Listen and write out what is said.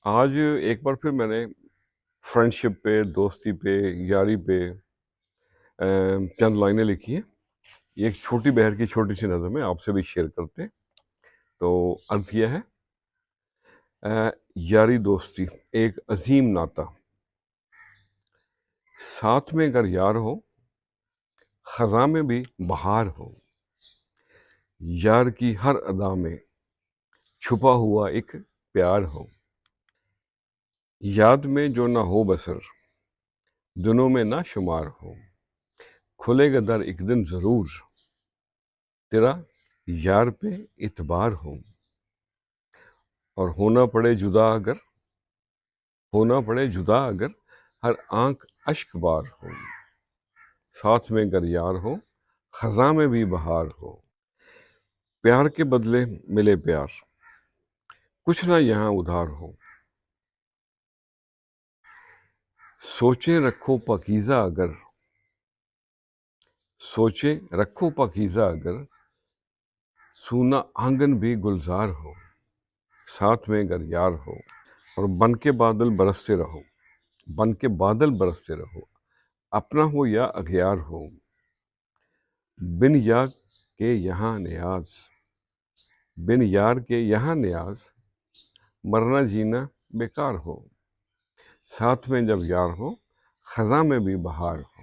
آج ایک بار پھر میں نے فرینڈشپ پہ، دوستی پہ، یاری پہ چند لائنیں لکھی ہیں۔ یہ ایک چھوٹی بہر کی چھوٹی سی نظم ہے، آپ سے بھی شیئر کرتے ہیں۔ تو عرض یہ ہے، یاری دوستی ایک عظیم ناطہ، ساتھ میں اگر یار ہو خزاں میں بھی بہار ہو، یار کی ہر ادا میں چھپا ہوا ایک پیار ہو، یاد میں جو نہ ہو بسر دنوں میں نہ شمار ہو، کھلے گا در ایک دن ضرور تیرا یار پہ اعتبار ہو، اور ہونا پڑے جدا اگر ہر آنکھ اشک بار ہو، ساتھ میں اگر یار ہو خزاں میں بھی بہار ہو، پیار کے بدلے ملے پیار کچھ نہ یہاں ادھار ہو، سوچے رکھو پاکیزہ اگر سونا آنگن بھی گلزار ہو، ساتھ میں اگر یار ہو، اور بن کے بادل برستے رہو، اپنا ہو یا اغیار ہو، بن یار کے یہاں نیاز مرنا جینا بیکار ہو، ساتھ میں جب یار ہو خزاں میں بھی بہار ہو۔